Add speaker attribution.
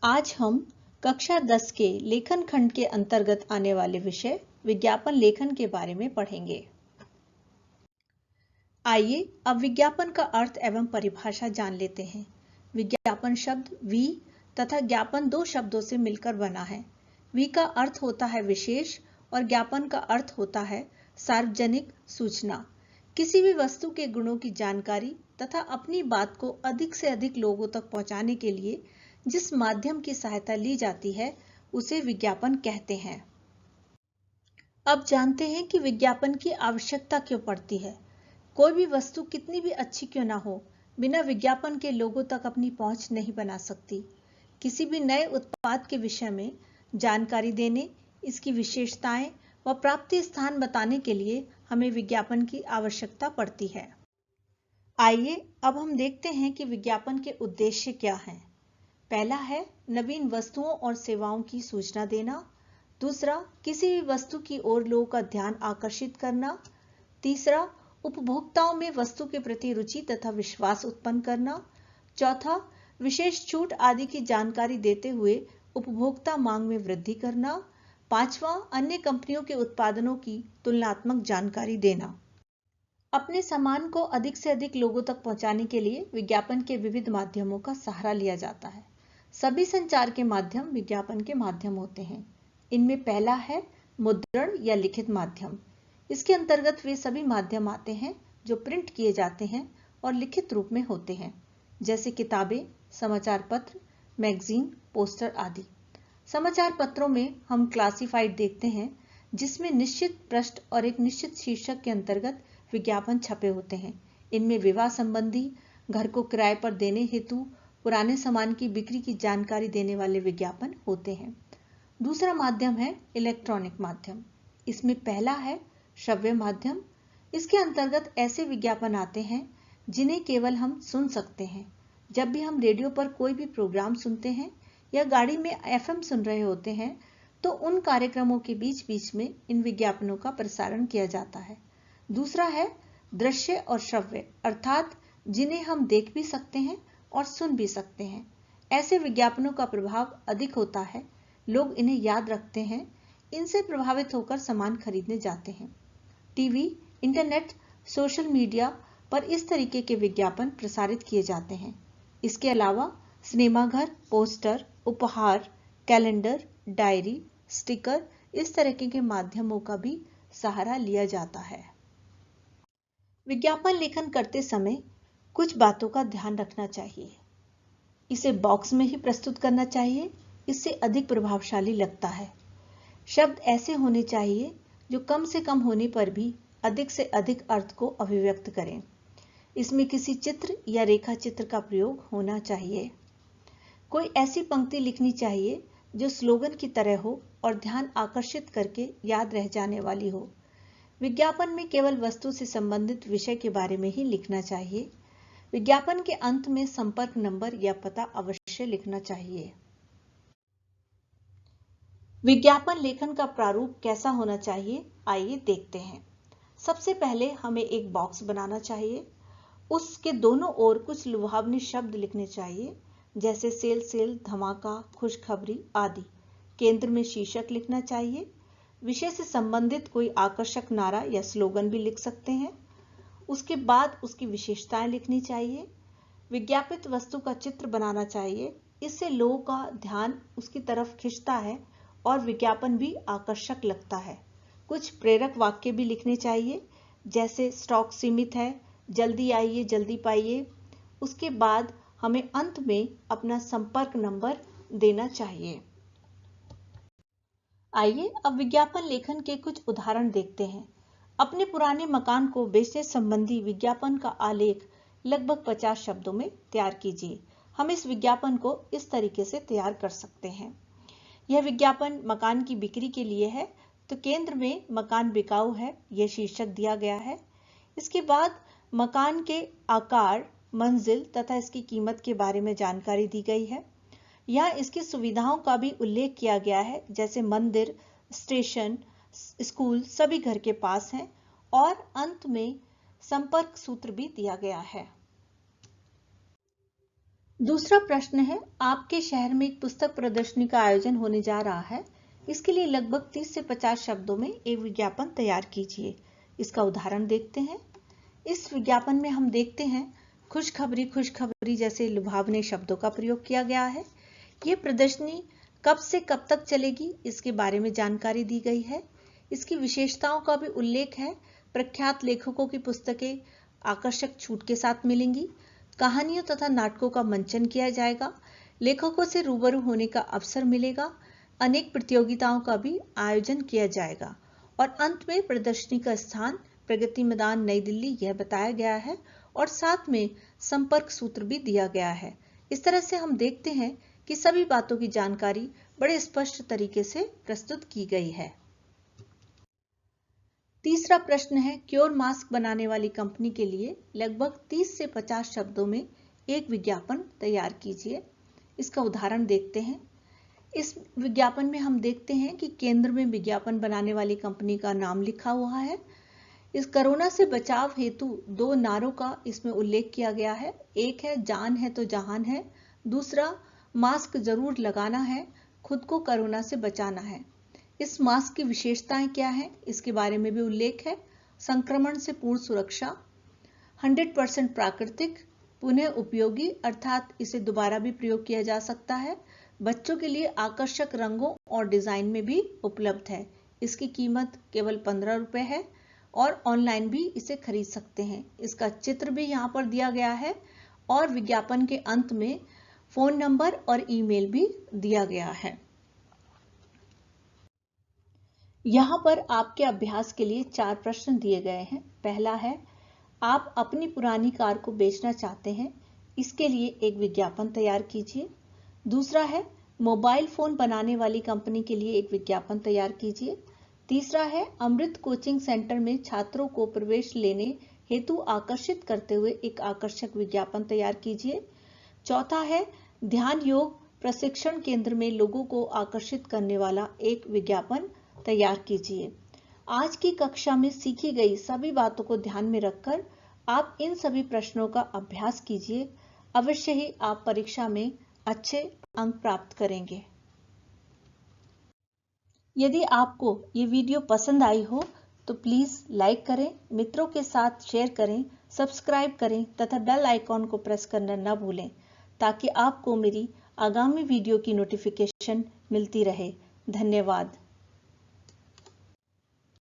Speaker 1: आज हम कक्षा 10 के लेखन खंड के अंतर्गत आने वाले विषय विज्ञापन लेखन के बारे में पढ़ेंगे। आइए अब विज्ञापन का अर्थ एवं परिभाषा जान लेते हैं। विज्ञापन शब्द वी तथा ज्ञापन दो शब्दों से मिलकर बना है। वी का अर्थ होता है विशेष और ज्ञापन का अर्थ होता है सार्वजनिक सूचना। किसी भी वस्तु के गुणों की जानकारी तथा अपनी बात को अधिक से अधिक लोगों तक पहुंचाने के लिए जिस माध्यम की सहायता ली जाती है उसे विज्ञापन कहते हैं। अब जानते हैं कि विज्ञापन की आवश्यकता क्यों पड़ती है। कोई भी वस्तु कितनी भी अच्छी क्यों ना हो, बिना विज्ञापन के लोगों तक अपनी पहुंच नहीं बना सकती। किसी भी नए उत्पाद के विषय में जानकारी देने, इसकी विशेषताएं व प्राप्ति स्थान बताने के लिए हमें विज्ञापन की आवश्यकता पड़ती है। आइए अब हम देखते हैं कि विज्ञापन के उद्देश्य क्या हैं। पहला है नवीन वस्तुओं और सेवाओं की सूचना देना। दूसरा, किसी भी वस्तु की ओर लोगों का ध्यान आकर्षित करना। तीसरा, उपभोक्ताओं में वस्तु के प्रति रुचि तथा विश्वास उत्पन्न करना। चौथा, विशेष छूट आदि की जानकारी देते हुए उपभोक्ता मांग में वृद्धि करना। पांचवा, अन्य कंपनियों के उत्पादनों की तुलनात्मक जानकारी देना। अपने सामान को अधिक से अधिक लोगों तक पहुंचाने के लिए विज्ञापन के विविध माध्यमों का सहारा लिया जाता है। सभी संचार के माध्यम विज्ञापन के माध्यम होते हैं। इनमें पहला है मुद्रण या लिखित माध्यम। इसके अंतर्गत वे सभी माध्यम आते हैं जो प्रिंट किए जाते हैं और लिखित रूप में होते हैं, जैसे किताबें, समाचार पत्र, मैगजीन, पोस्टर आदि। समाचार पत्रों में हम क्लासिफाइड देखते हैं, जिसमें निश्चित पृष्ठ और एक निश्चित शीर्षक के अंतर्गत विज्ञापन छपे होते हैं। इनमें विवाह संबंधी, घर को किराए पर देने हेतु, पुराने सामान की बिक्री की जानकारी देने वाले विज्ञापन होते हैं। दूसरा माध्यम है इलेक्ट्रॉनिक माध्यम। इसमें पहला है श्रव्य माध्यम। इसके अंतर्गत ऐसे विज्ञापन आते हैं जिन्हें केवल हम सुन सकते हैं। जब भी हम रेडियो पर कोई भी प्रोग्राम सुनते हैं या गाड़ी में एफएम सुन रहे होते हैं तो उन कार्यक्रमों के बीच बीच में इन विज्ञापनों का प्रसारण किया जाता है। दूसरा है दृश्य और श्रव्य, अर्थात जिन्हें हम देख भी सकते हैं और सुन भी सकते हैं। ऐसे विज्ञापनों का प्रभाव अधिक होता है, लोग इन्हें याद रखते हैं, इनसे प्रभावित होकर सामान खरीदने जाते हैं। टीवी, इंटरनेट, सोशल मीडिया पर इस तरीके के विज्ञापन प्रसारित किए जाते हैं। इसके अलावा सिनेमाघर, पोस्टर, उपहार, कैलेंडर, डायरी, स्टिकर, इस तरीके के माध्यमों का भी सहारा लिया जाता है। विज्ञापन लेखन करते समय कुछ बातों का ध्यान रखना चाहिए। इसे बॉक्स में ही प्रस्तुत करना चाहिए, इससे अधिक प्रभावशाली लगता है। शब्द ऐसे होने चाहिए जो कम से कम होने पर भी अधिक से अधिक अर्थ को अभिव्यक्त करें। इसमें किसी चित्र या रेखा चित्र का प्रयोग होना चाहिए। कोई ऐसी पंक्ति लिखनी चाहिए जो स्लोगन की तरह हो और ध्यान आकर्षित करके याद रह जाने वाली हो। विज्ञापन में केवल वस्तु से संबंधित विषय के बारे में ही लिखना चाहिए। विज्ञापन के अंत में संपर्क नंबर या पता अवश्य लिखना चाहिए। विज्ञापन लेखन का प्रारूप कैसा होना चाहिए, आइए देखते हैं। सबसे पहले हमें एक बॉक्स बनाना चाहिए। उसके दोनों ओर कुछ लुभावने शब्द लिखने चाहिए, जैसे सेल सेल, धमाका, खुशखबरी आदि। केंद्र में शीर्षक लिखना चाहिए। विषय से संबंधित कोई आकर्षक नारा या स्लोगन भी लिख सकते हैं। उसके बाद उसकी विशेषताएं लिखनी चाहिए। विज्ञापित वस्तु का चित्र बनाना चाहिए, इससे लोगों का ध्यान उसकी तरफ खिंचता है और विज्ञापन भी आकर्षक लगता है। कुछ प्रेरक वाक्य भी लिखने चाहिए, जैसे स्टॉक सीमित है, जल्दी आइए जल्दी पाइए। उसके बाद हमें अंत में अपना संपर्क नंबर देना चाहिए। आइए अब विज्ञापन लेखन के कुछ उदाहरण देखते हैं। अपने पुराने मकान को बेचने संबंधी विज्ञापन का आलेख लगभग 50 शब्दों में तैयार कीजिए। हम इस विज्ञापन को इस तरीके से तैयार कर सकते हैं। यह विज्ञापन मकान की बिक्री के लिए है, तो केंद्र में मकान बिकाऊ है, यह शीर्षक दिया गया है। इसके बाद मकान के आकार, मंजिल तथा इसकी कीमत के बारे में जानकारी दी गई है। यहाँ इसकी सुविधाओं का भी उल्लेख किया गया है, जैसे मंदिर, स्टेशन, स्कूल सभी घर के पास हैं, और अंत में संपर्क सूत्र भी दिया गया है। दूसरा प्रश्न है, आपके शहर में एक पुस्तक प्रदर्शनी का आयोजन होने जा रहा है। इसके लिए लगभग 30 से 50 शब्दों में एक विज्ञापन तैयार कीजिए। इसका उदाहरण देखते हैं। इस विज्ञापन में हम देखते हैं खुशखबरी जैसे लुभावने शब्दों का प्रयोग किया गया है। ये प्रदर्शनी कब से कब तक चलेगी, इसके बारे में जानकारी दी गई है। इसकी विशेषताओं का भी उल्लेख है। प्रख्यात लेखकों की पुस्तकें आकर्षक छूट के साथ मिलेंगी। कहानियों तथा नाटकों का मंचन किया जाएगा। लेखकों से रूबरू होने का अवसर मिलेगा। अनेक प्रतियोगिताओं का भी आयोजन किया जाएगा और अंत में प्रदर्शनी का स्थान प्रगति मैदान नई दिल्ली यह बताया गया है और साथ में संपर्क सूत्र भी दिया गया है। इस तरह से हम देखते हैं कि सभी बातों की जानकारी बड़े स्पष्ट तरीके से प्रस्तुत की गई है। तीसरा प्रश्न है, क्योर मास्क बनाने वाली कंपनी के लिए लगभग 30 से 50 शब्दों में एक विज्ञापन तैयार कीजिए। इसका उदाहरण देखते हैं। इस विज्ञापन में हम देखते हैं कि केंद्र में विज्ञापन बनाने वाली कंपनी का नाम लिखा हुआ है। इस कोरोना से बचाव हेतु 2 नारों का इसमें उल्लेख किया गया है। एक है जान है तो जहान है, दूसरा मास्क जरूर लगाना है, खुद को कोरोना से बचाना है। इस मास्क की विशेषताएं क्या हैं, इसके बारे में भी उल्लेख है। संक्रमण से पूर्ण सुरक्षा, 100% प्राकृतिक, पुनः उपयोगी अर्थात इसे दोबारा भी प्रयोग किया जा सकता है। बच्चों के लिए आकर्षक रंगों और डिजाइन में भी उपलब्ध है। इसकी कीमत केवल 15 रुपए है और ऑनलाइन भी इसे खरीद सकते हैं। इसका चित्र भी यहाँ पर दिया गया है और विज्ञापन के अंत में फोन नंबर और ईमेल भी दिया गया है। यहाँ पर आपके अभ्यास के लिए 4 प्रश्न दिए गए हैं। पहला है, आप अपनी पुरानी कार को बेचना चाहते हैं, इसके लिए एक विज्ञापन तैयार कीजिए। दूसरा है, मोबाइल फोन बनाने वाली कंपनी के लिए एक विज्ञापन तैयार कीजिए। तीसरा है, अमृत कोचिंग सेंटर में छात्रों को प्रवेश लेने हेतु आकर्षित करते हुए एक आकर्षक विज्ञापन तैयार कीजिए। चौथा है, ध्यान योग प्रशिक्षण केंद्र में लोगों को आकर्षित करने वाला एक विज्ञापन तैयार कीजिए। आज की कक्षा में सीखी गई सभी बातों को ध्यान में रखकर आप इन सभी प्रश्नों का अभ्यास कीजिए। अवश्य ही आप परीक्षा में अच्छे अंक प्राप्त करेंगे। यदि आपको ये वीडियो पसंद आई हो तो प्लीज लाइक करें, मित्रों के साथ शेयर करें, सब्सक्राइब करें तथा बेल आइकॉन को प्रेस करना न भूलें ताकि आपको मेरी आगामी वीडियो की नोटिफिकेशन मिलती रहे। धन्यवाद।